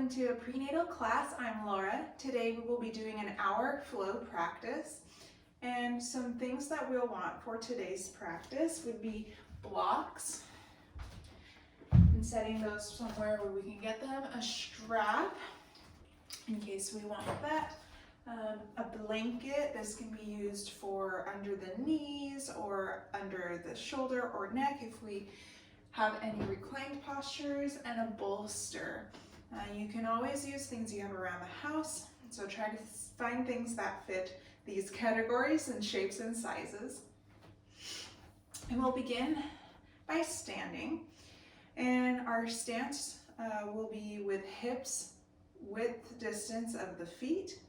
welcome to a prenatal class. I'm Laura. Today we will be doing an hour flow practice, and some things that we'll want for today's practice would be blocks and setting those somewhere where we can get them, a strap in case we want that, a blanket. This can be used for under the knees or under the shoulder or neck if we have any reclined postures, and a bolster. You can always use things you have around the house, so try to find things that fit these categories and shapes and sizes. And we'll begin by standing, and our stance will be with hips width distance of the feet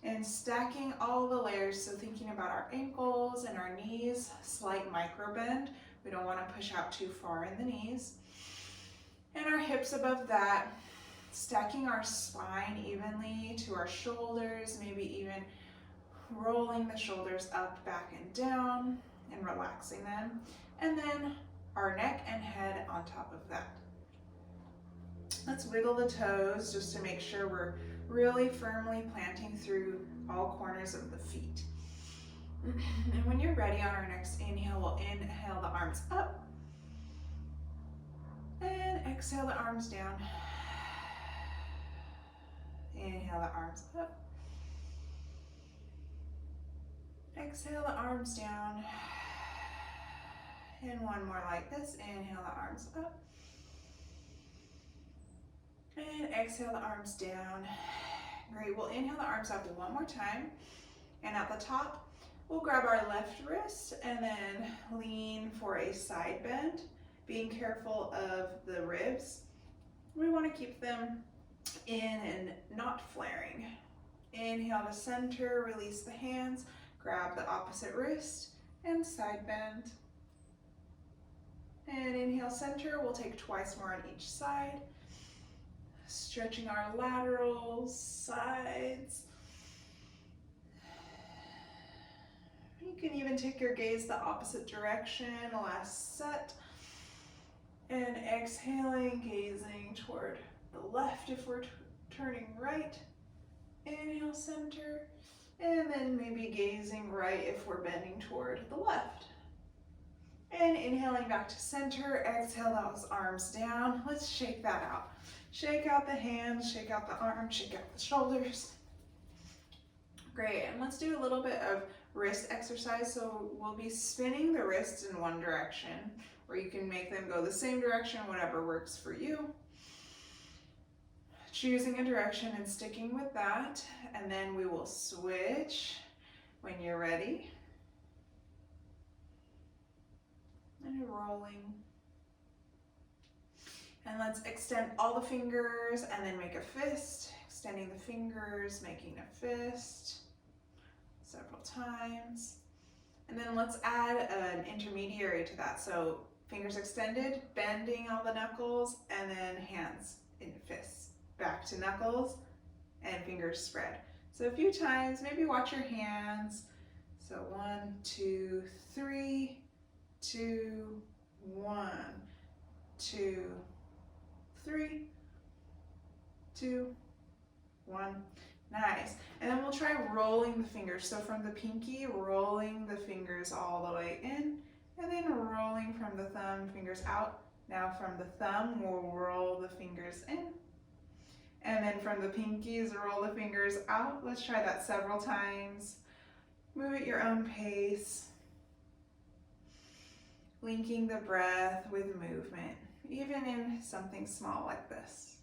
and stacking all the layers, so thinking about our ankles and our knees, slight micro bend. We don't want to push out too far in the knees. And our hips above that, stacking our spine evenly to our shoulders, maybe even rolling the shoulders up, back, and down, and relaxing them. And then our neck and head on top of that. Let's wiggle the toes just to make sure we're really firmly planting through all corners of the feet. And when you're ready, on our next inhale, we'll inhale the arms up and exhale the arms down. Inhale the arms up. Exhale the arms down. And one more like this. Inhale the arms up. And exhale the arms down. Great, we'll inhale the arms up one more time. And at the top, we'll grab our left wrist and then lean for a side bend, being careful of the ribs. We want to keep them in and not flaring. Inhale to center, release the hands, grab the opposite wrist and side bend. And inhale center, we'll take twice more on each side, stretching our laterals, sides. You can even take your gaze the opposite direction, last set. And exhaling, gazing toward the left if we're turning right. Inhale, center. And then maybe gazing right if we're bending toward the left. And inhaling back to center, exhale those arms down. Let's shake that out. Shake out the hands, shake out the arms, shake out the shoulders. Great, and let's do a little bit of wrist exercise. So we'll be spinning the wrists in one direction, or you can make them go the same direction, whatever works for you. Choosing a direction and sticking with that, and then we will switch when you're ready. And rolling. And let's extend all the fingers and then make a fist. Extending the fingers, making a fist several times. And then let's add an intermediary to that. So fingers extended, bending all the knuckles, and then hands in fists. Back to knuckles and fingers spread. So a few times, maybe watch your hands. So 1, 2, 3, 2, 1, 2, 3, 2, 1. Nice. And then we'll try rolling the fingers. So from the pinky, rolling the fingers all the way in, and then rolling from the thumb, fingers out. Now from the thumb, we'll roll the fingers in. And then from the pinkies, roll the fingers out. Let's try that several times. Move at your own pace. Linking the breath with movement, even in something small like this.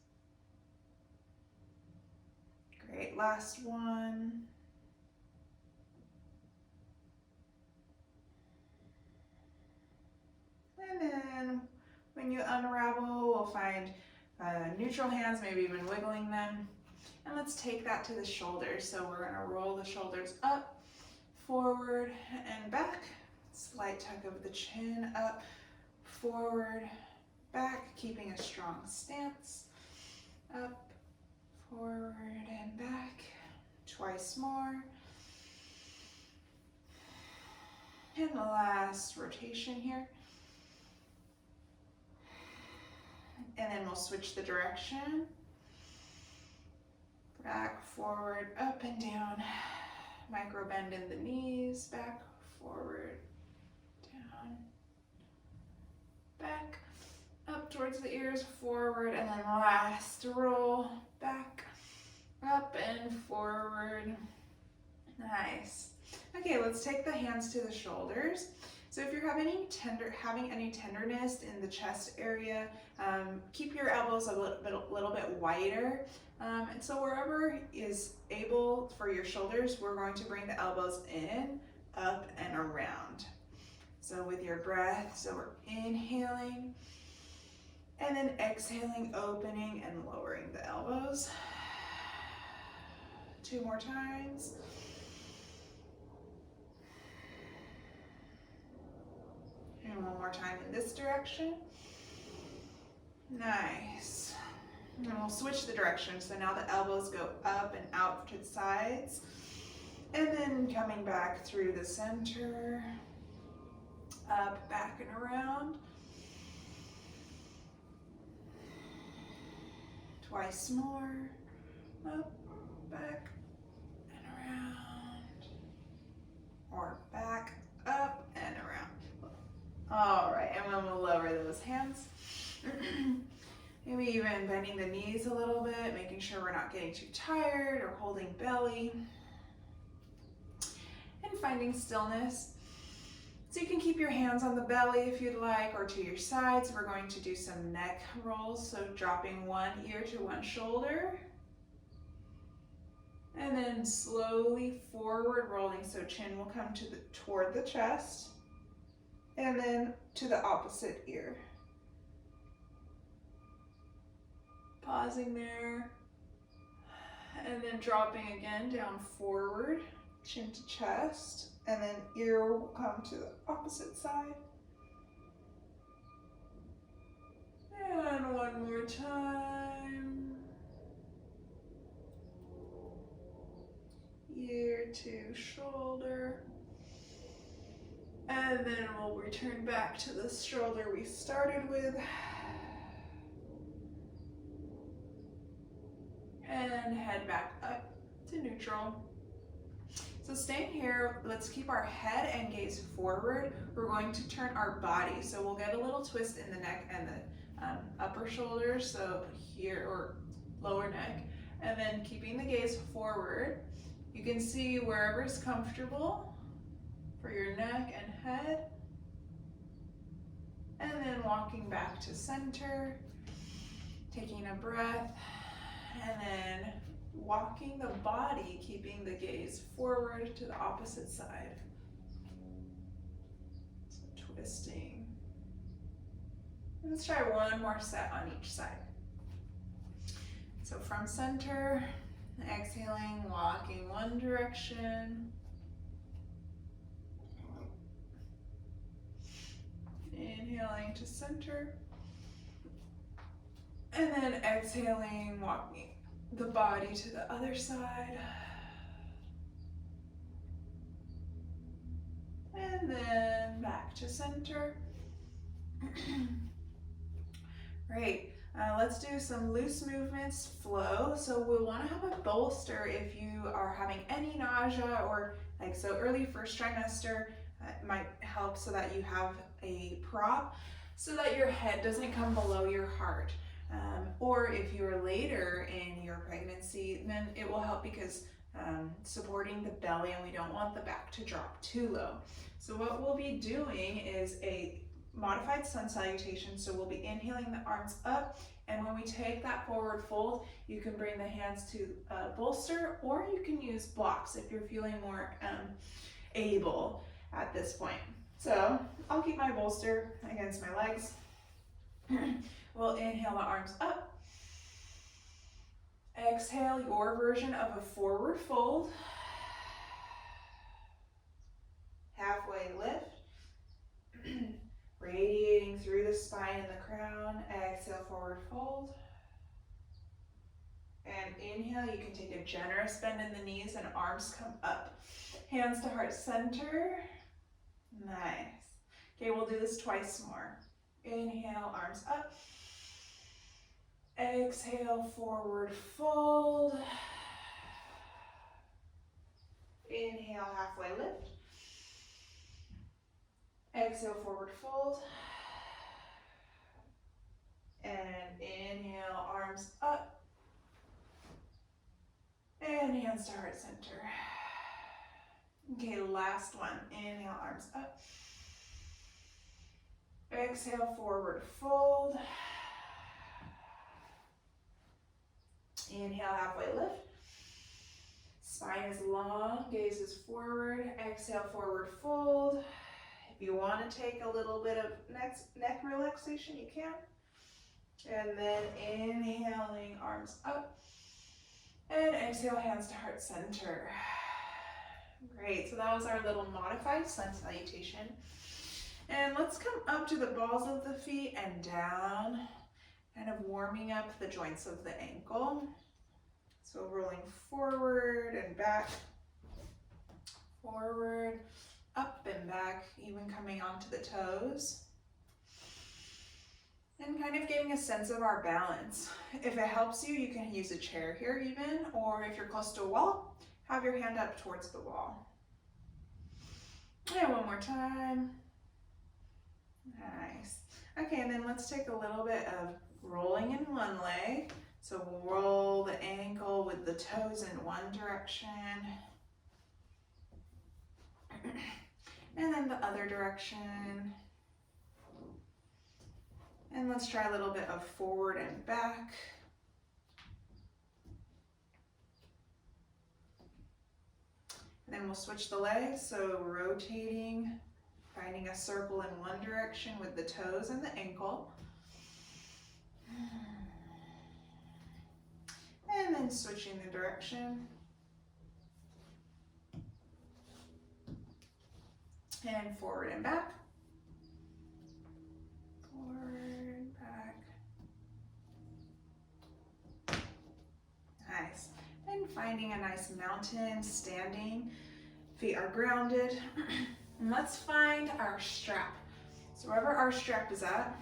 Great, last one. And then when you unravel, we'll find neutral hands, maybe even wiggling them. And let's take that to the shoulders. So we're gonna roll the shoulders up, forward, and back. Slight tuck of the chin, up, forward, back, keeping a strong stance. Up, forward, and back. Twice more. And the last rotation here. And then we'll switch the direction. back, forward, up and down. Micro bend in the knees, back, forward, down, back, up towards the ears, forward, and then last roll, back, up and forward. Nice. Okay, let's take the hands to the shoulders. So if you're having any tenderness in the chest area, keep your elbows a little bit wider. And so wherever is able for your shoulders, we're going to bring the elbows in, up, and around. So with your breath, so we're inhaling, and then exhaling, opening and lowering the elbows. 2 more times. And 1 more time in this direction. Nice. And we'll switch the direction. So now the elbows go up and out to the sides. And then coming back through the center. Up, back, and around. Twice more. Up, back, and around. Or back, up, and around. All right, and then we'll lower those hands. Maybe even bending the knees a little bit, making sure we're not getting too tired or holding belly. And finding stillness. So you can keep your hands on the belly if you'd like, or to your sides. We're going to do some neck rolls, so dropping one ear to one shoulder. And then slowly forward rolling, so chin will come toward the chest. And then to the opposite ear. Pausing there. And then dropping again down forward, chin to chest. And then ear will come to the opposite side. And 1 more time. Ear to shoulder. And then we'll return back to the shoulder we started with. And head back up to neutral. So staying here, let's keep our head and gaze forward. We're going to turn our body. So we'll get a little twist in the neck and the upper shoulder, so here, or lower neck. And then keeping the gaze forward, you can see wherever is comfortable for your neck and head. And then walking back to center, taking a breath, and then walking the body, keeping the gaze forward to the opposite side. So twisting. Let's try one more set on each side. So from center, exhaling, walking one direction. Inhaling to center. And then exhaling, walking the body to the other side. And then back to center. Great. Let's do some loose movements, flow. So we'll want to have a bolster if you are having any nausea, or like so early first trimester, it might help so that you have a prop so that your head doesn't come below your heart. Or if you're later in your pregnancy, then it will help because supporting the belly, and we don't want the back to drop too low. So what we'll be doing is a modified sun salutation. So we'll be inhaling the arms up, and when we take that forward fold, you can bring the hands to bolster, or you can use blocks if you're feeling more able at this point. So I'll keep my bolster against my legs. We'll inhale the arms up. Exhale your version of a forward fold. Halfway lift. Radiating through the spine and the crown. Exhale, forward fold. And inhale, you can take a generous bend in the knees and arms come up. Hands to heart center. Nice. Okay, we'll do this twice more. Inhale, arms up. Exhale, forward fold. Inhale, halfway lift. Exhale, forward fold. And inhale, arms up. And hands to heart center. Okay, last one. Inhale, arms up. Exhale, forward fold. Inhale, halfway lift. Spine is long, gaze is forward. Exhale, forward fold. If you want to take a little bit of neck relaxation, you can. And then inhaling, arms up. And exhale, hands to heart center. Great, so that was our little modified sun salutation. And let's come up to the balls of the feet and down, kind of warming up the joints of the ankle. So rolling forward and back, forward, up and back, even coming onto the toes. And kind of getting a sense of our balance. If it helps you, you can use a chair here even, or if you're close to a wall, have your hand up towards the wall. And one more time. Nice. Okay, and then let's take a little bit of rolling in one leg. So we'll roll the ankle with the toes in one direction. And then the other direction. And let's try a little bit of forward and back. And then we'll switch the legs, so rotating, finding a circle in one direction with the toes and the ankle. And then switching the direction. And forward and back. Forward, back. Nice. And finding a nice mountain, standing. Feet are grounded. And let's find our strap. So wherever our strap is at,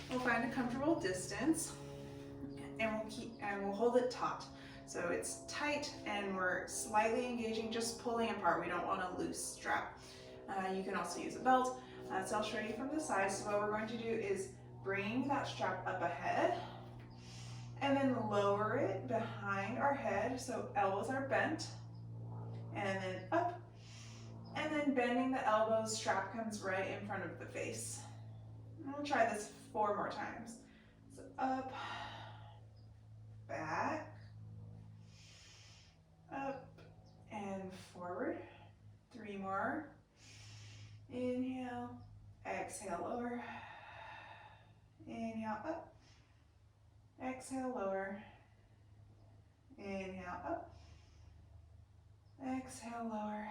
we'll find a comfortable distance. And we'll hold it taut. So it's tight and we're slightly engaging, just pulling apart. We don't want a loose strap. You can also use a belt. So I'll show you from the side. So what we're going to do is bring that strap up ahead and then lower it behind our head. So elbows are bent and then up, and then bending the elbows, strap comes right in front of the face. And we'll try this 4 more times. So up, back, up, and forward. 3 more. Inhale, exhale, lower. Inhale, up. Exhale, lower. Inhale, up. Exhale, lower.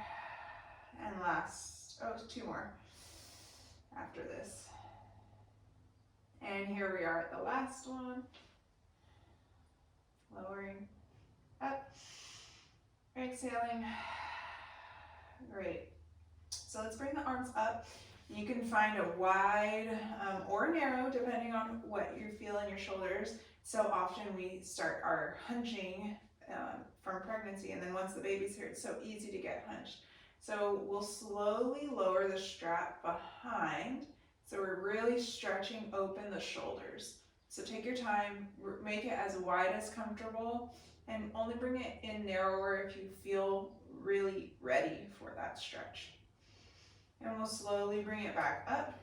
And last, 2 more after this. And here we are at the last one. Lowering, up, exhaling. Great. So let's bring the arms up. You can find a wide or narrow, depending on what you feel in your shoulders. So often we start our hunching from pregnancy, and then once the baby's here, it's so easy to get hunched. So we'll slowly lower the strap behind. So we're really stretching open the shoulders. So take your time, make it as wide as comfortable, and only bring it in narrower if you feel really ready for that stretch. And we'll slowly bring it back up,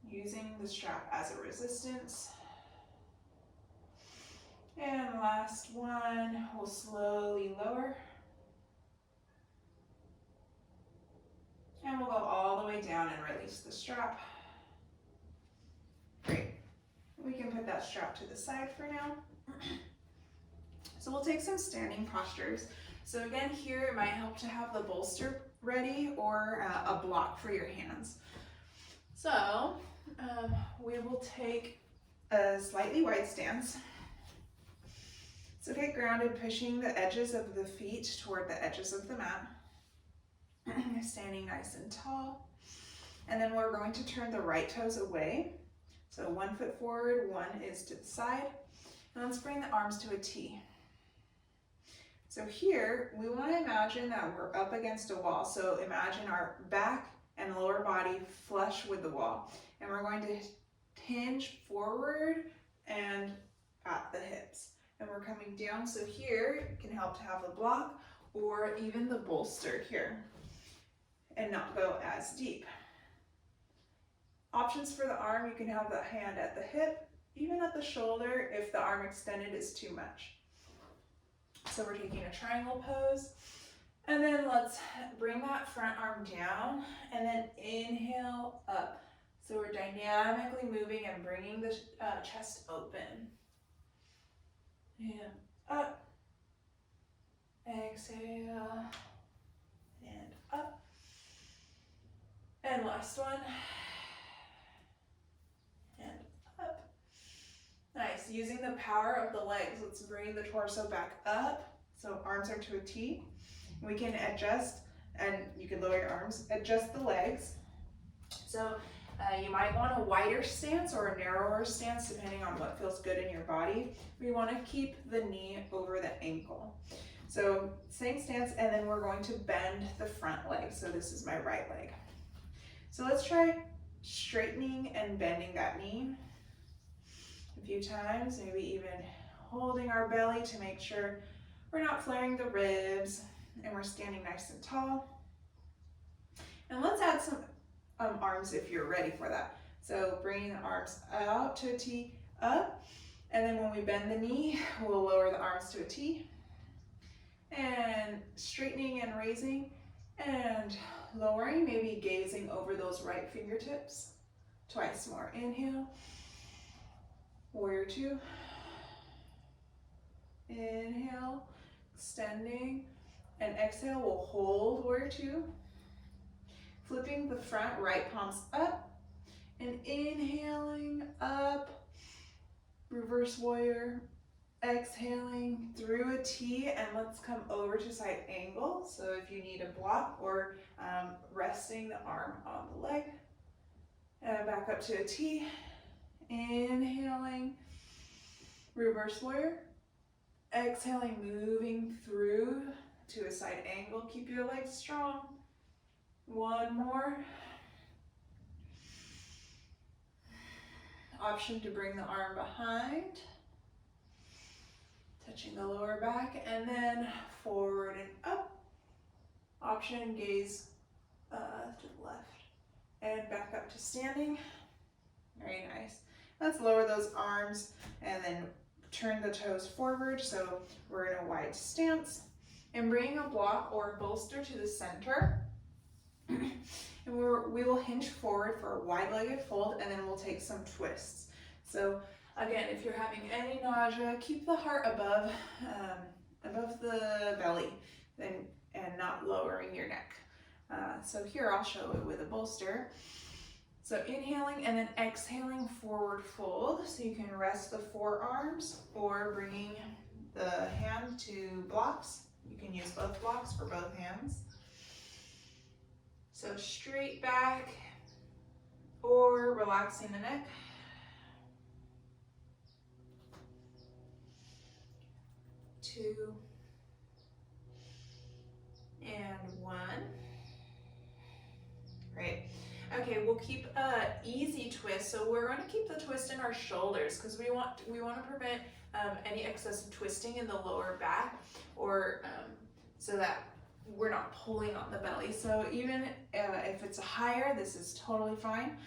using the strap as a resistance. And last one, we'll slowly lower. And we'll go all the way down and release the strap. Great. We can put that strap to the side for now. So we'll take some standing postures. So again, here it might help to have the bolster ready or a block for your hands. So we will take a slightly wide stance. So get grounded, pushing the edges of the feet toward the edges of the mat. Standing nice and tall. And then we're going to turn the right toes away. So 1 foot forward, 1 is to the side. And let's bring the arms to a T. So here, we want to imagine that we're up against a wall. So imagine our back and lower body flush with the wall. And we're going to hinge forward and at the hips. And we're coming down, so here it can help to have the block or even the bolster here and not go as deep. Options for the arm, you can have the hand at the hip, even at the shoulder if the arm extended is too much. So we're taking a triangle pose, and then let's bring that front arm down and then inhale up. So we're dynamically moving and bringing the chest open. And up, exhale, and up. And last one, and up. Nice, using the power of the legs, let's bring the torso back up. So arms are to a T. We can adjust, and you can lower your arms, adjust the legs. So you might want a wider stance or a narrower stance depending on what feels good in your body. We want to keep the knee over the ankle. So same stance, and then we're going to bend the front leg. So this is my right leg. So let's try straightening and bending that knee a few times, maybe even holding our belly to make sure we're not flaring the ribs and we're standing nice and tall. And let's add some arms if you're ready for that. So bringing the arms out to a T, up, and then when we bend the knee, we'll lower the arms to a T, and straightening and raising, and lowering, maybe gazing over those right fingertips. Twice more. Inhale, warrior two. Inhale, extending, and exhale, we'll hold warrior two. Flipping the front right palms up, and inhaling up, reverse warrior, exhaling through a T, and let's come over to side angle. So if you need a block or resting the arm on the leg, and back up to a T, inhaling, reverse warrior, exhaling, moving through to a side angle. Keep your legs strong. One more. Option to bring the arm behind, touching the lower back, and then forward and up. Option, gaze to the left, and back up to standing. Very nice. Let's lower those arms and then turn the toes forward, so we're in a wide stance. And bring a block or a bolster to the center. And we will hinge forward for a wide-legged fold, and then we'll take some twists. So again, if you're having any nausea, keep the heart above the belly, and not lowering your neck. So here I'll show it with a bolster. So inhaling and then exhaling, forward fold. So you can rest the forearms or bringing the hand to blocks. You can use both blocks for both hands. So straight back or relaxing the neck. Two and one. Great. Okay, we'll keep a easy twist. So we're going to keep the twist in our shoulders because we want to prevent any excessive twisting in the lower back, or so that we're not pulling on the belly. So even if it's higher, this is totally fine.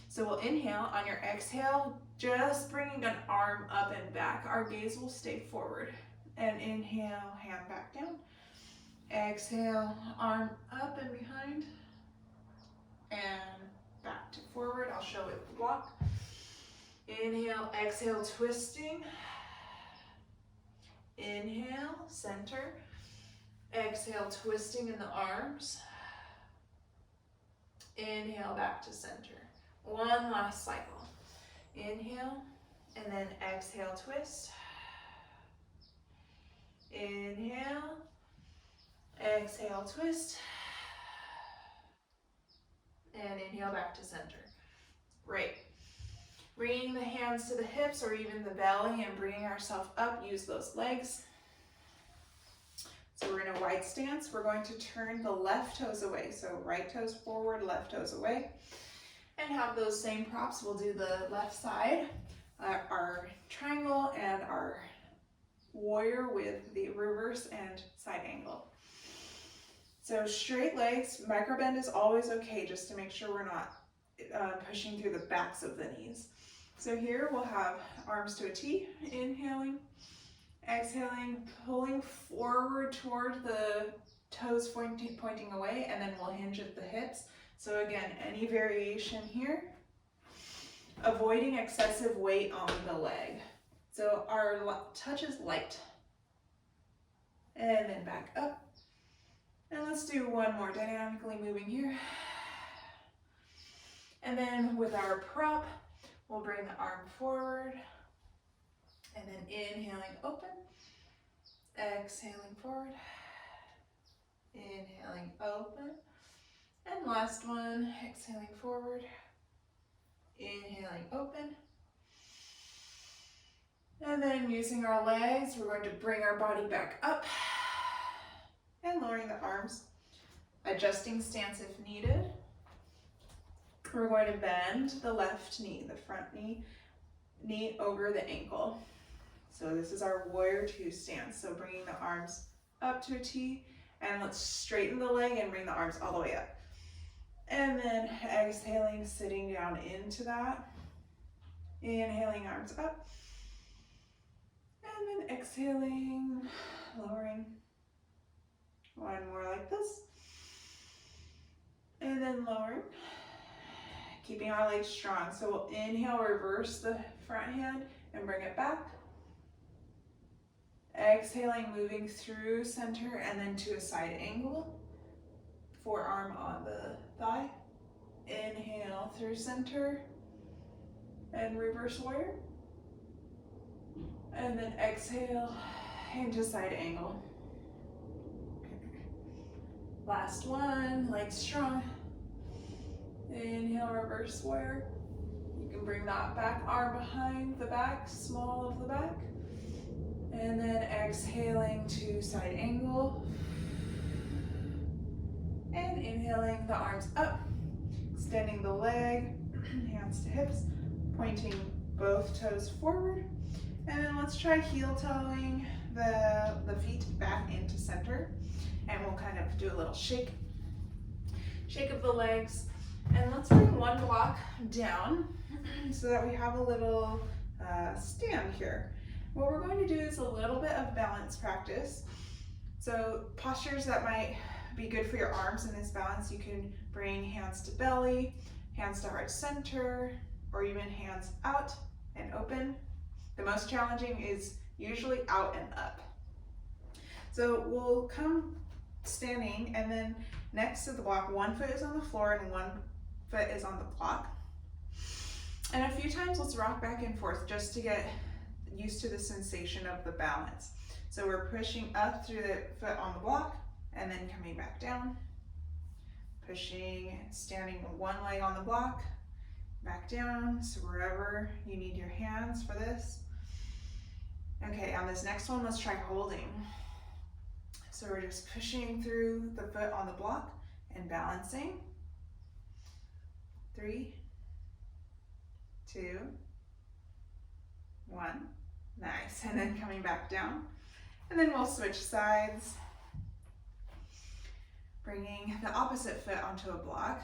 So we'll inhale. On your exhale, just bringing an arm up and back. Our gaze will stay forward. And inhale, hand back down. Exhale, arm up and behind. And back to forward. I'll show it with the block. Inhale, exhale, twisting. Inhale, center. Exhale, twisting in the arms. Inhale, back to center. One last cycle. Inhale, and then exhale, twist. Inhale, exhale, twist. And inhale, back to center. Great. Bringing the hands to the hips or even the belly and bringing ourselves up. Use those legs. So we're in a wide stance. We're going to turn the left toes away. So right toes forward, left toes away. And have those same props. We'll do the left side, our triangle, and our warrior with the reverse and side angle. So straight legs, micro bend is always okay, just to make sure we're not pushing through the backs of the knees. So here we'll have arms to a T, inhaling, exhaling, pulling forward toward the toes pointing away, and then we'll hinge at the hips. So again, any variation here, avoiding excessive weight on the leg. So our touch is light. And then back up. And let's do one more, dynamically moving here. And then with our prop, we'll bring the arm forward. And then inhaling, open. Exhaling forward. Inhaling, open. And last one, exhaling forward. Inhaling, open. And then using our legs, we're going to bring our body back up and lowering the arms, adjusting stance if needed. We're going to bend the left knee, the front knee over the ankle. So this is our warrior two stance. So bringing the arms up to a T, and let's straighten the leg and bring the arms all the way up. And then exhaling, sitting down into that. Inhaling, arms up. And then exhaling, lowering. One more like this. And then lowering. Keeping our legs strong. So we'll inhale, reverse the front hand and bring it back. Exhaling, moving through center and then to a side angle. Forearm on the thigh. Inhale through center and reverse warrior. And then exhale into side angle. Last one, legs strong. Inhale, reverse warrior. You can bring that back arm behind the back, small of the back. And then exhaling to side angle. And inhaling the arms up, extending the leg, hands to hips, pointing both toes forward. And then let's try heel toeing the feet back into center. And we'll kind of do a little shake of the legs. And let's bring one block down so that we have a little stand here. What we're going to do is a little bit of balance practice. So postures that might be good for your arms in this balance, you can bring hands to belly, hands to heart center, or even hands out and open. The most challenging is usually out and up. So we'll come standing, and then next to the block, one foot is on the floor and one foot is on the block. And a few times let's rock back and forth just to get used to the sensation of the balance. So we're pushing up through the foot on the block and then coming back down. Pushing, standing one leg on the block, back down, so wherever you need your hands for this. Okay, on this next one, let's try holding. So we're just pushing through the foot on the block and balancing. 3, 2, 1. Nice. And then coming back down. And then we'll switch sides. Bringing the opposite foot onto a block.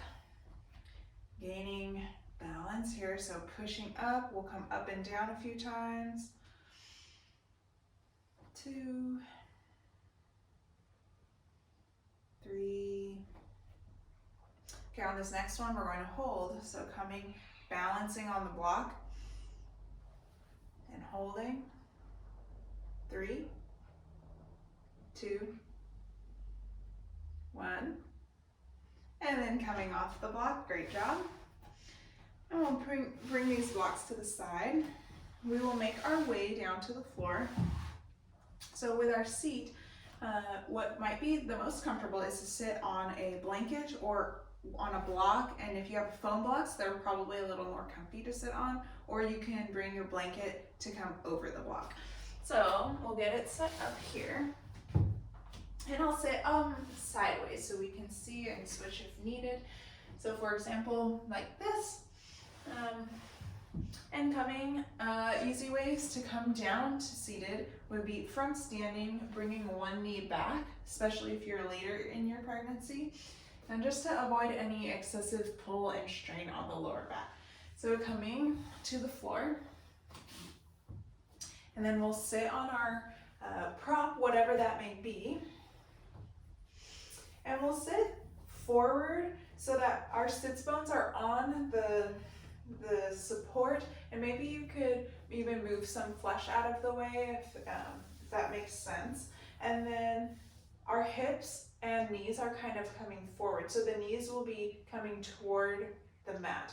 Gaining balance here. So pushing up, we'll come up and down a few times. 2, 3. Okay, on this next one, we're going to hold. So coming, balancing on the block and holding. 3, 2, 1. And then coming off the block, great job. And we'll bring these blocks to the side. We will make our way down to the floor. So with our seat, what might be the most comfortable is to sit on a blanket or on a block, and if you have foam blocks, they're probably a little more comfy to sit on, or you can bring your blanket to come over the block. So we'll get it set up here, And I'll sit sideways so we can see and switch if needed. So for example, like this. And coming, easy ways to come down to seated would be from standing, bringing one knee back, especially if you're later in your pregnancy, and just to avoid any excessive pull and strain on the lower back. So coming to the floor, and then we'll sit on our prop, whatever that may be, and we'll sit forward so that our sits bones are on the support, and maybe you could even move some flesh out of the way if that makes sense. And then our hips and knees are kind of coming forward, so the knees will be coming toward the mat,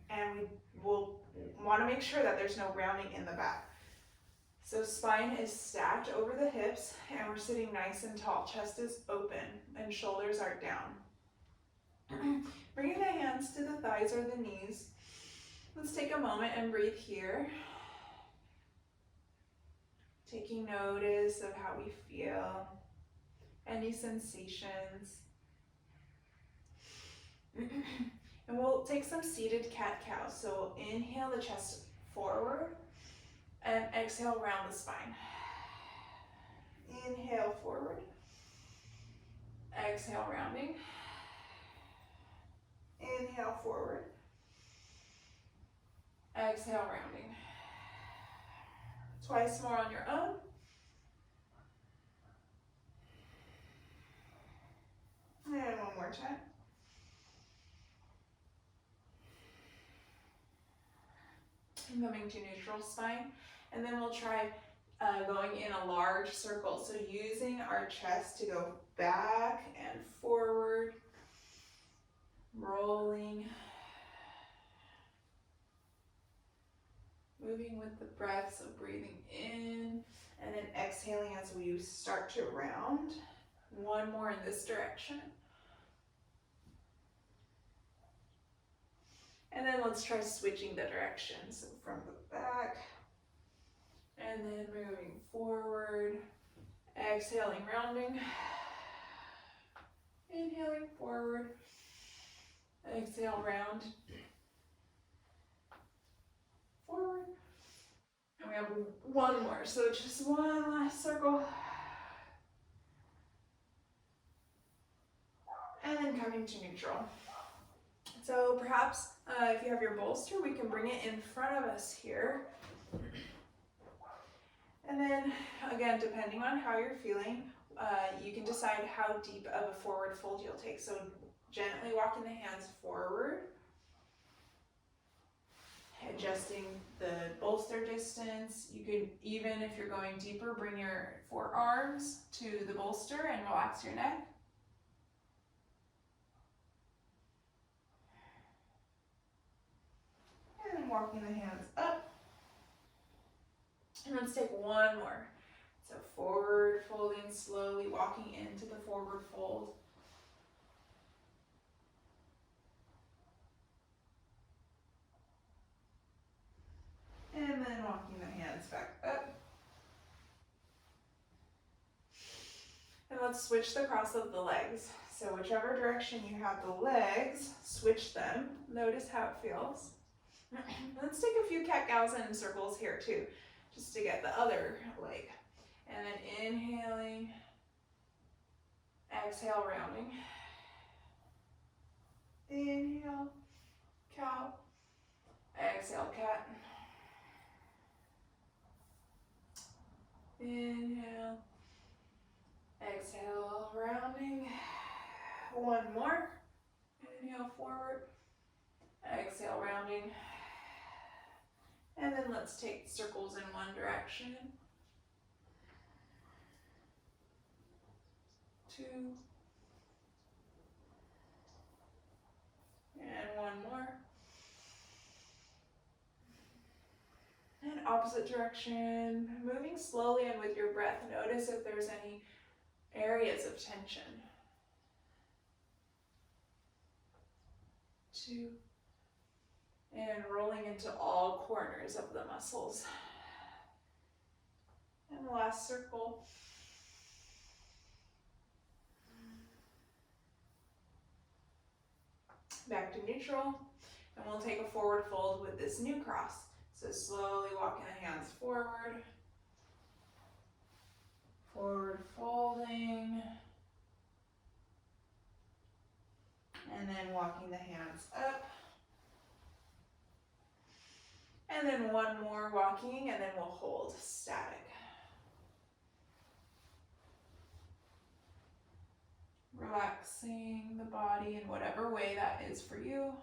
and we will want to make sure that there's no rounding in the back. So spine is stacked over the hips, and we're sitting nice and tall. Chest is open and shoulders are down. Bringing the hands to the thighs or the knees. Let's take a moment and breathe here. Taking notice of how we feel, any sensations. And we'll take some seated cat-cow. So inhale the chest forward and exhale round the spine. Inhale forward, exhale rounding. Inhale forward, exhale rounding. Twice more on your own. And one more time. And coming to neutral spine. And then we'll try going in a large circle. So using our chest to go back and forward, rolling, moving with the breath, so breathing in and then exhaling as we start to round. One more in this direction. And then let's try switching the direction. So from the back, and then moving forward, exhaling, rounding, inhaling forward, exhale, round, forward, and we have one more, so just one last circle, and then coming to neutral. So perhaps if you have your bolster, we can bring it in front of us here. And then again, depending on how you're feeling, you can decide how deep of a forward fold you'll take. So gently walking the hands forward, adjusting the bolster distance. You could, even if you're going deeper, bring your forearms to the bolster and relax your neck. And walking the hands up. And let's take one more. So forward folding, slowly walking into the forward fold. And then walking the hands back up. And let's switch the cross of the legs. So whichever direction you have the legs, switch them. Notice how it feels. Let's take a few cat-cows and circles here too, just to get the other leg. And then inhaling, exhale, rounding. Inhale, cow, exhale, cat. Inhale, exhale, rounding. One more. Inhale forward, exhale, rounding. And then let's take circles in one direction. 2. And one more. And opposite direction, moving slowly and with your breath. Notice if there's any areas of tension. 2. And rolling into all corners of the muscles. And the last circle. back to neutral, and we'll take a forward fold with this new cross. So slowly walking the hands forward, forward folding, and then walking the hands up. And then one more walking, and then we'll hold static. Relaxing the body in whatever way that is for you.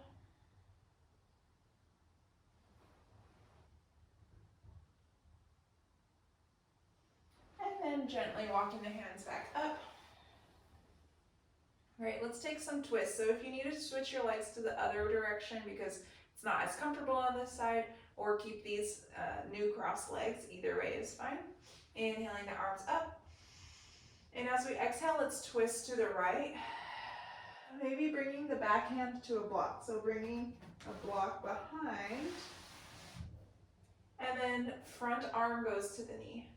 And then gently walking the hands back up. All right, let's take some twists. So if you need to switch your legs to the other direction because it's not as comfortable on this side, or keep these new cross legs, either way is fine. Inhaling the arms up. And as we exhale, let's twist to the right. Maybe bringing the back hand to a block. So bringing a block behind. And then front arm goes to the knee.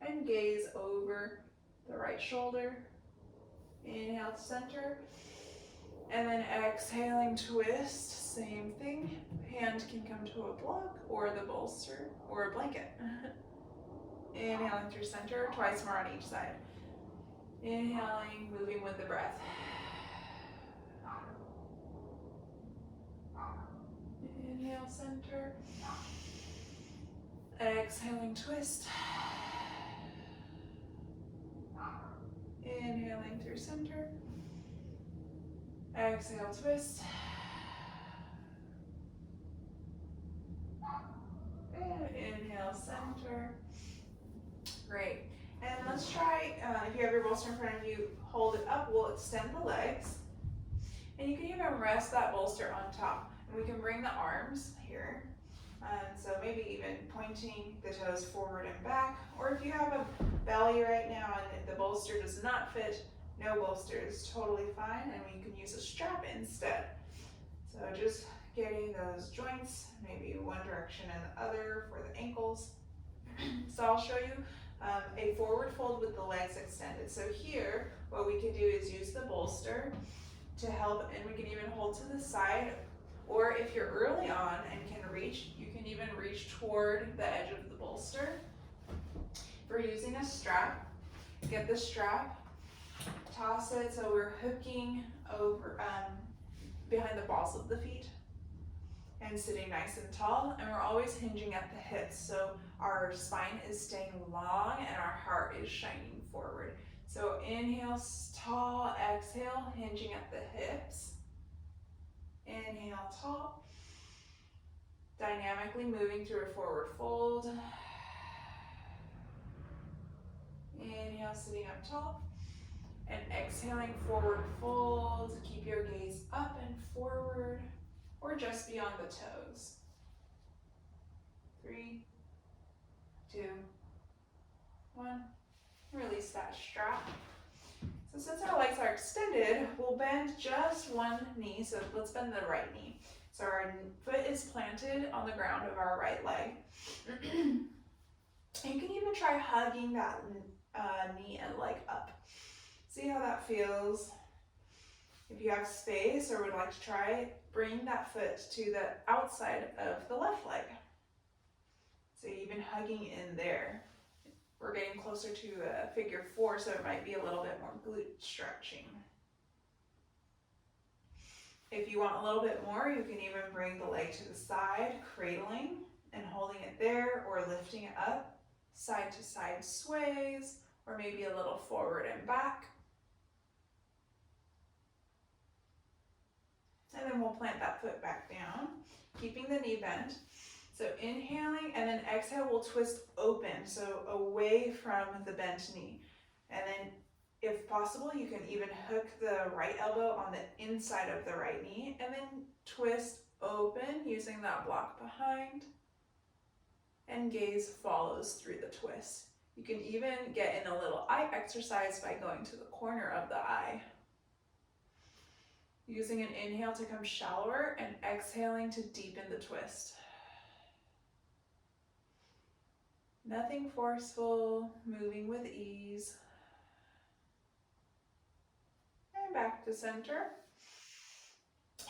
And gaze over the right shoulder. Inhale to center. And then exhaling, twist. Same thing. Hand can come to a block or the bolster or a blanket. Inhaling through center, twice more on each side. Inhaling, moving with the breath. Inhale, center. Exhaling, twist. Inhaling through center. Exhale, twist. And inhale, center. Great. And let's try, if you have your bolster in front of you, hold it up. We'll extend the legs. And you can even rest that bolster on top. And we can bring the arms here. So maybe even pointing the toes forward and back. Or if you have a belly right now and the bolster does not fit, no bolster is totally fine. And you can use a strap instead. So just getting those joints, maybe one direction and the other for the ankles. So I'll show you a forward fold with the legs extended. So here, what we can do is use the bolster to help, and we can even hold to the side, or if you're early on and can reach, you can even reach toward the edge of the bolster. If we're using a strap, get the strap, toss it so we're hooking over behind the balls of the feet and sitting nice and tall, and we're always hinging at the hips, so our spine is staying long and our heart is shining forward. So inhale, tall, exhale, hinging at the hips. Inhale, tall. Dynamically moving through a forward fold. Inhale, sitting up tall. And exhaling, forward fold. Keep your gaze up and forward, or just beyond the toes. 3, 2, 1. Release that strap. So since our legs are extended, we'll bend just one knee. So let's bend the right knee. So our foot is planted on the ground of our right leg. You can even try hugging that knee and leg up. See how that feels. If you have space or would like to try it, bring that foot to the outside of the left leg. So even hugging in there. We're getting closer to a figure 4, so it might be a little bit more glute stretching. If you want a little bit more, you can even bring the leg to the side, cradling and holding it there, or lifting it up, side to side sways, or maybe a little forward and back. And then we'll plant that foot back down, keeping the knee bent. So inhaling, and then exhale, we'll twist open, so away from the bent knee. And then if possible, you can even hook the right elbow on the inside of the right knee, and then twist open using that block behind. And gaze follows through the twist. You can even get in a little eye exercise by going to the corner of the eye. Using an inhale to come shallower and exhaling to deepen the twist. Nothing forceful, moving with ease. And back to center.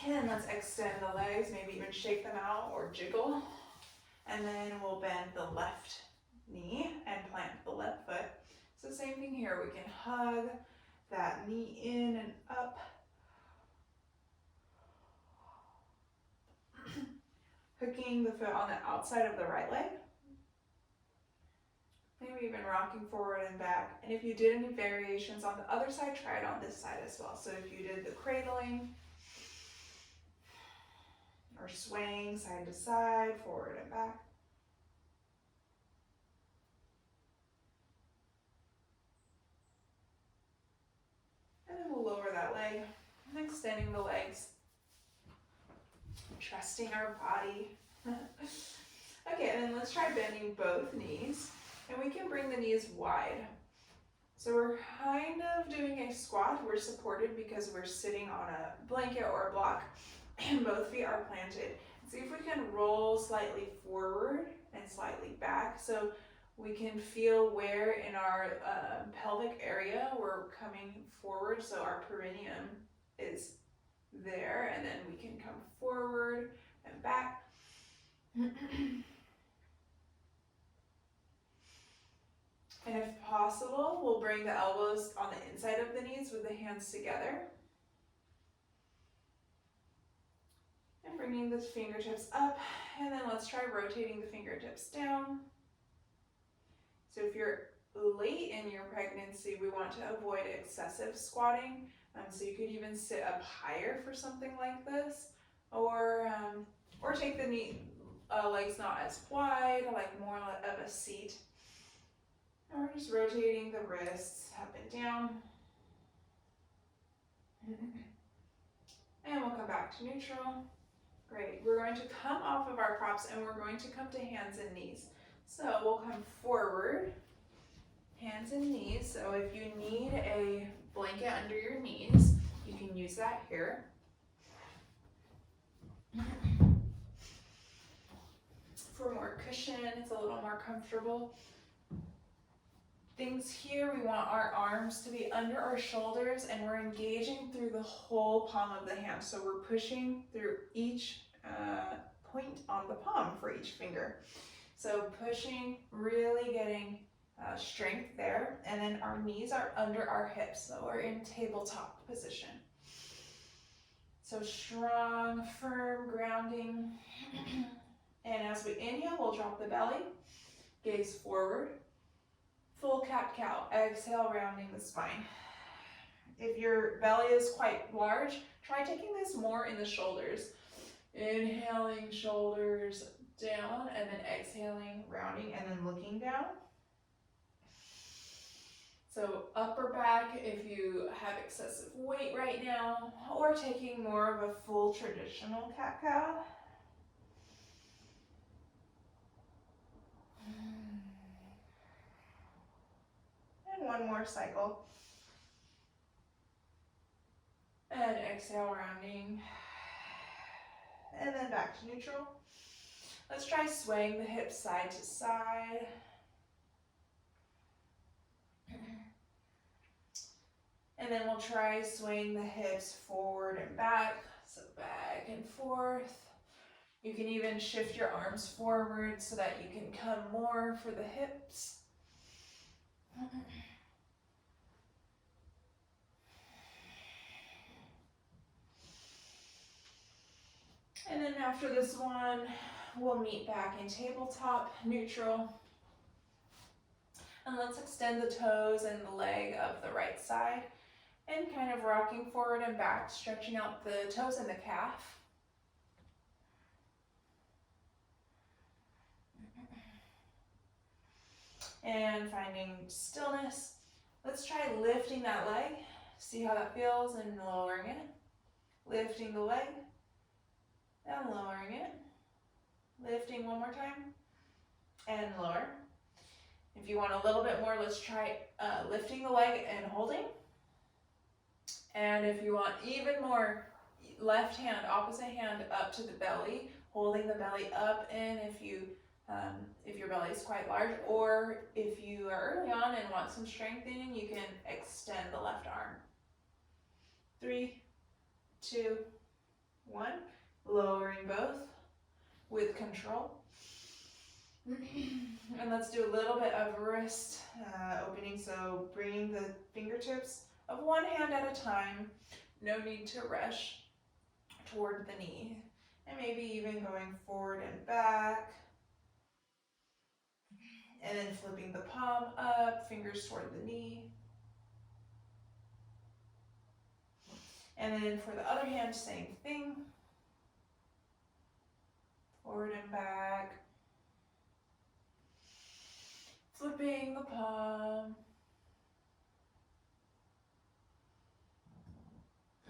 And let's extend the legs, maybe even shake them out or jiggle. And then we'll bend the left knee and plant the left foot. So same thing here, we can hug that knee in and up. Hooking the foot on the outside of the right leg. Maybe even rocking forward and back. And if you did any variations on the other side, try it on this side as well. So if you did the cradling, or swaying side to side, forward and back. And then we'll lower that leg and extending the legs, trusting our body. Okay, and then let's try bending both knees, and we can bring the knees wide. So we're kind of doing a squat. We're supported because we're sitting on a blanket or a block, and both feet are planted. See if we can roll slightly forward and slightly back, so we can feel where in our pelvic area we're coming forward, so our perineum is there, and then we can come forward and back. And if possible, we'll bring the elbows on the inside of the knees with the hands together. And bringing the fingertips up, and then let's try rotating the fingertips down. So if you're late in your pregnancy, we want to avoid excessive squatting. So you could even sit up higher for something like this, or take the knee legs not as wide, like more of a seat. And we're just rotating the wrists up and down. And we'll come back to neutral. Great. We're going to come off of our props and we're going to come to hands and knees. So we'll come forward, hands and knees. So if you need a blanket under your knees, you can use that here. For more cushion, it's a little more comfortable. Things here, we want our arms to be under our shoulders and we're engaging through the whole palm of the hand. So we're pushing through each point on the palm for each finger. So pushing, really getting strength there. And then our knees are under our hips, so we're in tabletop position. So strong, firm grounding. And as we inhale, we'll drop the belly, gaze forward. Full cat-cow, exhale, rounding the spine. If your belly is quite large, try taking this more in the shoulders. Inhaling, shoulders down, and then exhaling, rounding, and then looking down. So upper back if you have excessive weight right now, or taking more of a full traditional cat-cow. And one more cycle. And exhale, rounding. And then back to neutral. Let's try swaying the hips side to side. And then we'll try swaying the hips forward and back. So back and forth. You can even shift your arms forward so that you can come more for the hips. And then after this one, we'll meet back in tabletop, neutral. And let's extend the toes and the leg of the right side and kind of rocking forward and back, stretching out the toes and the calf. And finding stillness. Let's try lifting that leg. See how that feels and lowering it. Lifting the leg and lowering it. Lifting one more time and lower. If you want a little bit more, let's try lifting the leg and holding. And if you want even more, left hand, opposite hand up to the belly, holding the belly up. And if your belly is quite large, or if you are early on and want some strengthening, you can extend the left arm. 3, 2, 1. Lowering both with control. And let's do a little bit of wrist opening, so bringing the fingertips of one hand at a time. No need to rush toward the knee. And maybe even going forward and back. And then flipping the palm up, fingers toward the knee. And then for the other hand, same thing. Forward and back. Flipping the palm.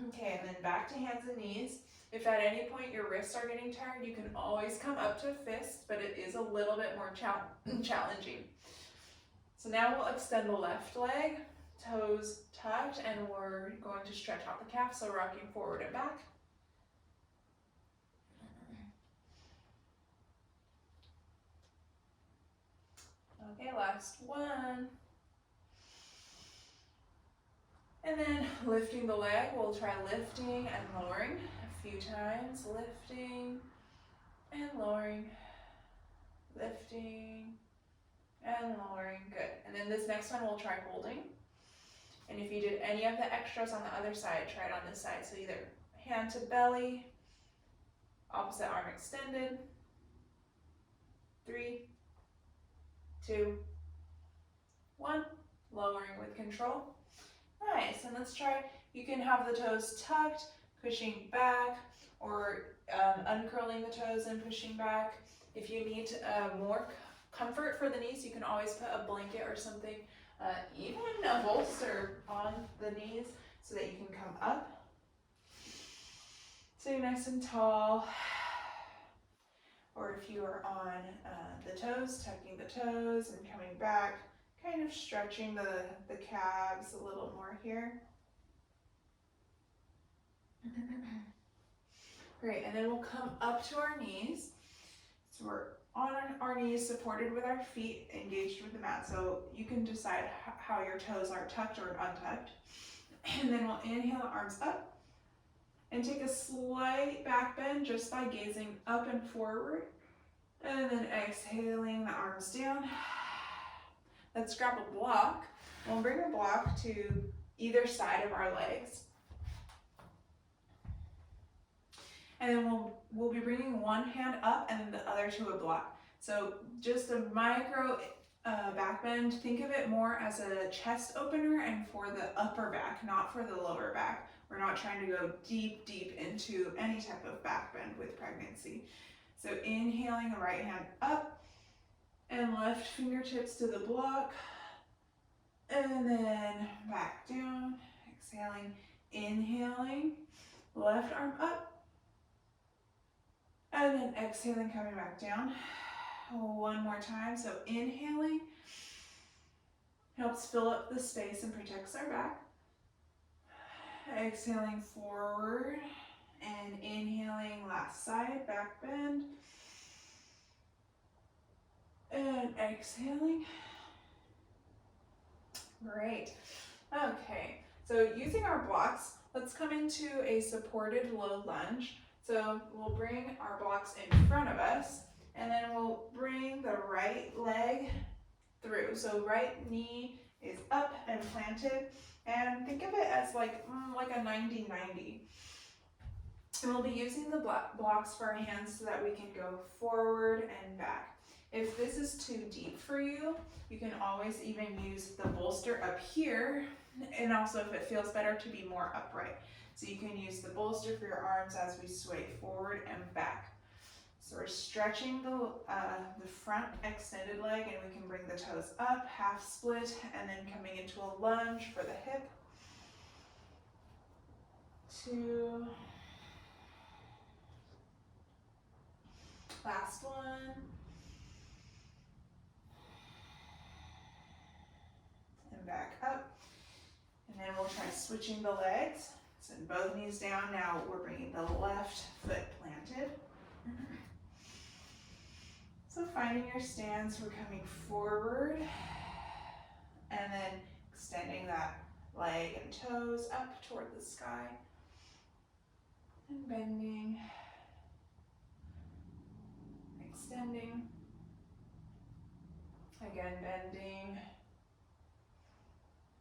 Okay, and then back to hands and knees. If at any point your wrists are getting tired, you can always come up to fist, but it is a little bit more challenging. So now we'll extend the left leg, toes tucked, and we're going to stretch out the calf, so rocking forward and back. Okay, last one. And then lifting the leg, we'll try lifting and lowering a few times. Lifting and lowering, lifting and lowering. Good. And then this next one we'll try holding. And if you did any of the extras on the other side, try it on this side. So either hand to belly, opposite arm extended. 3, 2, 1. Lowering with control. Nice, and let's try, you can have the toes tucked, pushing back, or uncurling the toes and pushing back. If you need more comfort for the knees, you can always put a blanket or something, even a bolster on the knees so that you can come up. So you're nice and tall. Or if you are on the toes, tucking the toes and coming back, kind of stretching the calves a little more here. Great, and then we'll come up to our knees. So we're on our knees, supported with our feet, engaged with the mat. So you can decide how your toes are tucked or untucked. And then we'll inhale, arms up, and take a slight back bend just by gazing up and forward. And then exhaling, the arms down. Let's grab a block. We'll bring a block to either side of our legs. And then we'll be bringing one hand up and then the other to a block. So just a micro back bend. Think of it more as a chest opener and for the upper back, not for the lower back. We're not trying to go deep, deep into any type of back bend with pregnancy. So inhaling the right hand up and left fingertips to the block. And then back down, exhaling, inhaling, left arm up. And then exhaling, coming back down. One more time, so inhaling helps fill up the space and protects our back. Exhaling forward and inhaling last side, back bend. And exhaling. Great. Okay, so using our blocks, let's come into a supported low lunge. So we'll bring our blocks in front of us, and then we'll bring the right leg through. So right knee is up and planted, and think of it as like a 90-90. And we'll be using the blocks for our hands so that we can go forward and back. If this is too deep for you, you can always even use the bolster up here, and also if it feels better to be more upright. So you can use the bolster for your arms as we sway forward and back. So we're stretching the front extended leg, and we can bring the toes up, half split, and then coming into a lunge for the hip. 2. Last one. And back up. And then we'll try switching the legs. So both knees down. Now we're bringing the left foot planted. So finding your stance, we're coming forward and then extending that leg and toes up toward the sky. And bending, extending, again bending,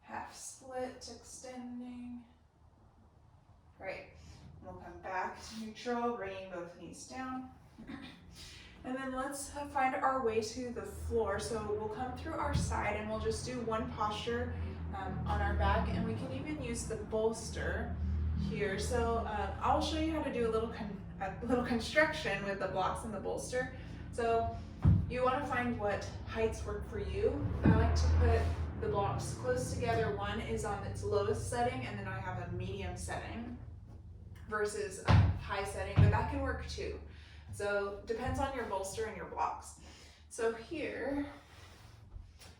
half split, extending. Great. We'll come back to neutral, bringing both knees down. And then let's find our way to the floor. So we'll come through our side and we'll just do one posture on our back, and we can even use the bolster here. So I'll show you how to do a little construction with the blocks and the bolster. So you want to find what heights work for you. I like to put the blocks close together. One is on its lowest setting, and then I have a medium setting versus a high setting, but that can work too. So depends on your bolster and your blocks. So here,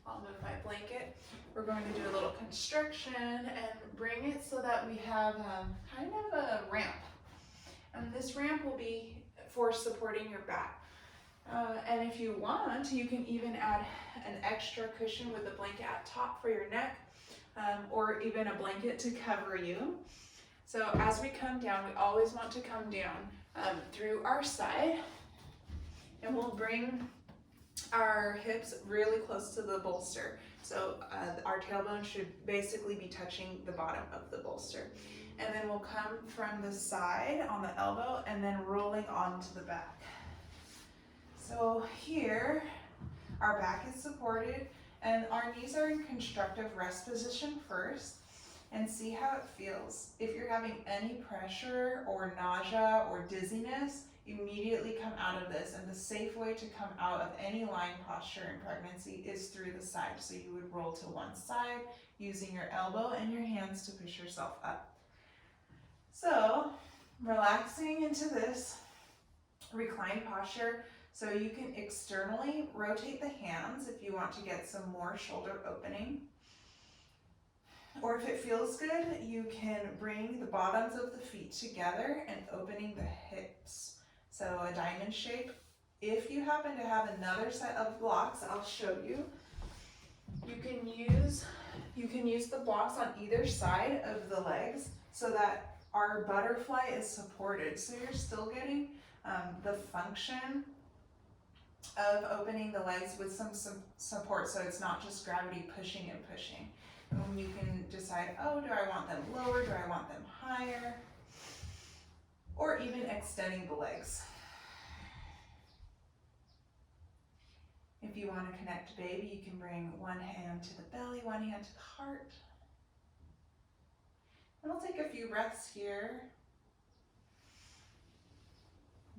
I'll move my blanket. We're going to do a little construction and bring it so that we have kind of a ramp. And this ramp will be for supporting your back. And if you want, you can even add an extra cushion with a blanket at top for your neck, or even a blanket to cover you. So as we come down, we always want to come down through our side, and we'll bring our hips really close to the bolster. So our tailbone should basically be touching the bottom of the bolster. And then we'll come from the side on the elbow and then rolling onto the back. So here, our back is supported and our knees are in constructive rest position first, and see how it feels. If you're having any pressure or nausea or dizziness, immediately come out of this. And the safe way to come out of any lying posture in pregnancy is through the side. So you would roll to one side using your elbow and your hands to push yourself up. So relaxing into this reclined posture. So you can externally rotate the hands if you want to get some more shoulder opening. Or if it feels good, you can bring the bottoms of the feet together and opening the hips. So a diamond shape. If you happen to have another set of blocks, I'll show you. You can use the blocks on either side of the legs so that our butterfly is supported. So you're still getting the function of opening the legs with some support, so it's not just gravity pushing and pushing. And you can decide, oh, do I want them lower? Do I want them higher? Or even extending the legs. If you want to connect to baby, you can bring one hand to the belly, one hand to the heart. And we'll take a few breaths here.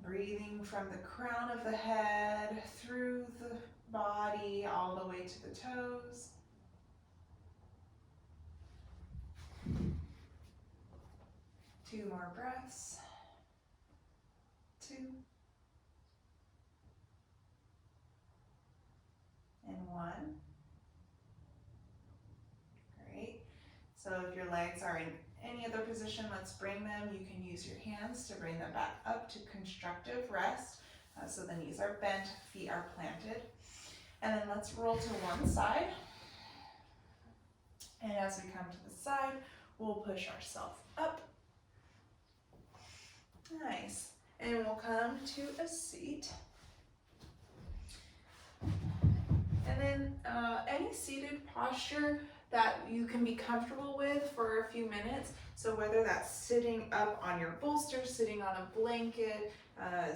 Breathing from the crown of the head, through the body, all the way to the toes. Two more breaths. 2. And 1. Great. So if your legs are in any other position, let's bring them. You can use your hands to bring them back up to constructive rest. So the knees are bent, feet are planted. And then let's roll to one side. And as we come to the side, we'll push ourselves up. Nice. And we'll come to a seat. And then any seated posture that you can be comfortable with for a few minutes. So whether that's sitting up on your bolster, sitting on a blanket,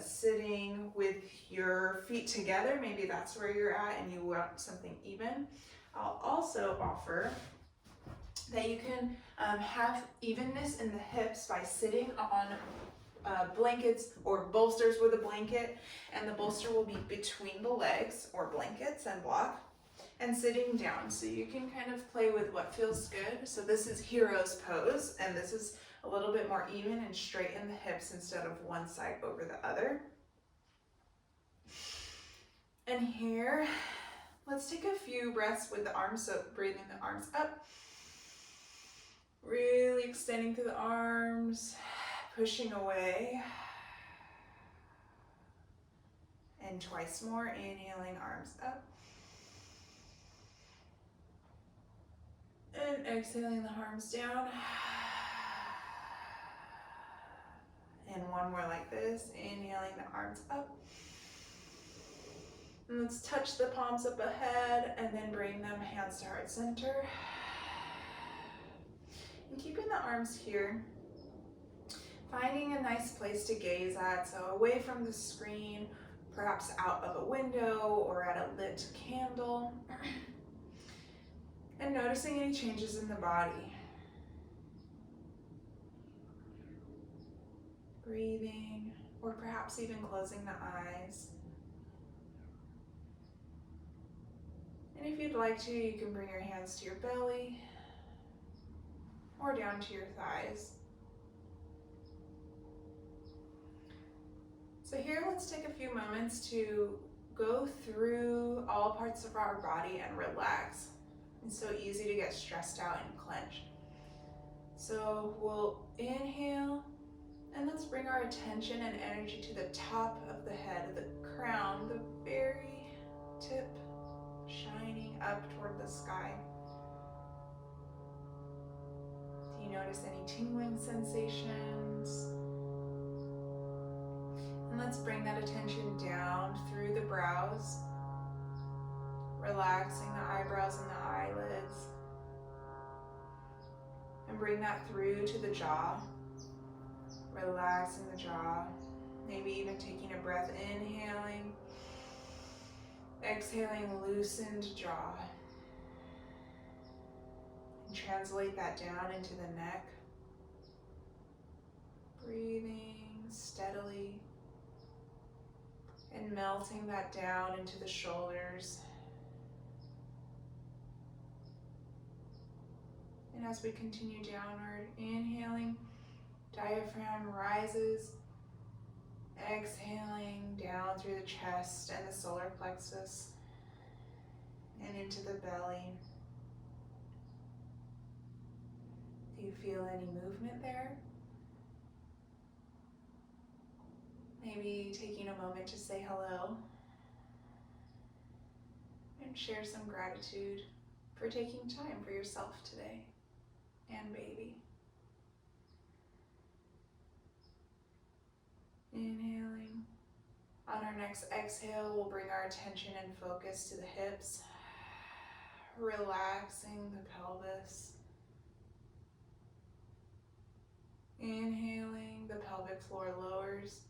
sitting with your feet together, maybe that's where you're at and you want something even. I'll also offer that you can have evenness in the hips by sitting on blankets or bolsters with a blanket, and the bolster will be between the legs or blankets and block, and sitting down. So you can kind of play with what feels good. So this is hero's pose, and this is a little bit more even and straight in the hips instead of one side over the other. And here, let's take a few breaths with the arms, so breathing the arms up, really extending through the arms, pushing away, and twice more, inhaling, arms up, and exhaling the arms down, And one more like this, inhaling the arms up. And let's touch the palms up ahead and then bring them hands to heart center. And keeping the arms here, finding a nice place to gaze at, so away from the screen, perhaps out of a window or at a lit candle. And noticing any changes in the body. Breathing, or perhaps even closing the eyes. And if you'd like to, you can bring your hands to your belly or down to your thighs. So here, let's take a few moments to go through all parts of our body and relax. It's so easy to get stressed out and clenched. So we'll inhale, and let's bring our attention and energy to the top of the head, the crown, the very tip, shining up toward the sky. Do you notice any tingling sensations? And let's bring that attention down through the brows, relaxing the eyebrows and the eyelids. And bring that through to the jaw, relaxing the jaw, maybe even taking a breath, inhaling, exhaling, loosened jaw. And translate that down into the neck, breathing steadily. And melting that down into the shoulders. And as we continue downward, inhaling, diaphragm rises, exhaling down through the chest and the solar plexus and into the belly. Do you feel any movement there? Maybe taking a moment to say hello and share some gratitude for taking time for yourself today and baby. Inhaling. On our next exhale, we'll bring our attention and focus to the hips, relaxing the pelvis. Inhaling, the pelvic floor lowers.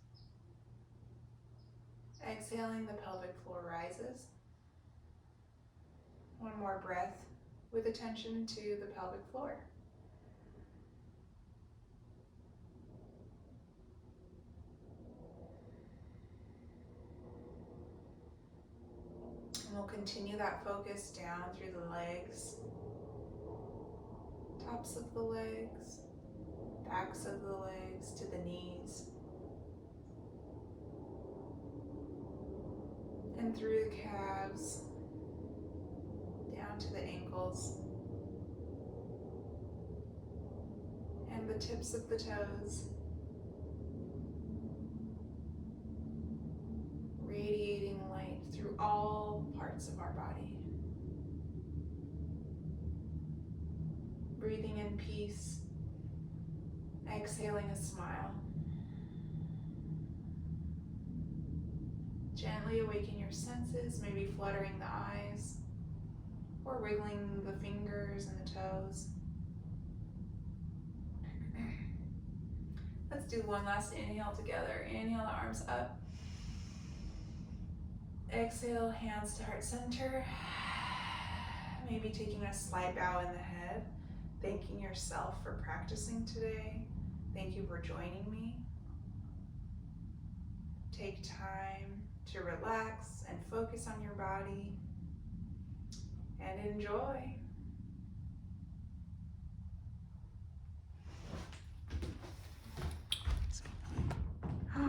Exhaling, the pelvic floor rises. One more breath with attention to the pelvic floor. And we'll continue that focus down through the legs, tops of the legs, backs of the legs to the knees. And through the calves, down to the ankles, and the tips of the toes, radiating light through all parts of our body. Breathing in peace, exhaling a smile. Gently awaken your senses, maybe fluttering the eyes or wiggling the fingers and the toes. Let's do one last inhale together. Inhale, the arms up. Exhale, hands to heart center. Maybe taking a slight bow in the head, thanking yourself for practicing today. Thank you for joining me. Take time to relax and focus on your body and enjoy.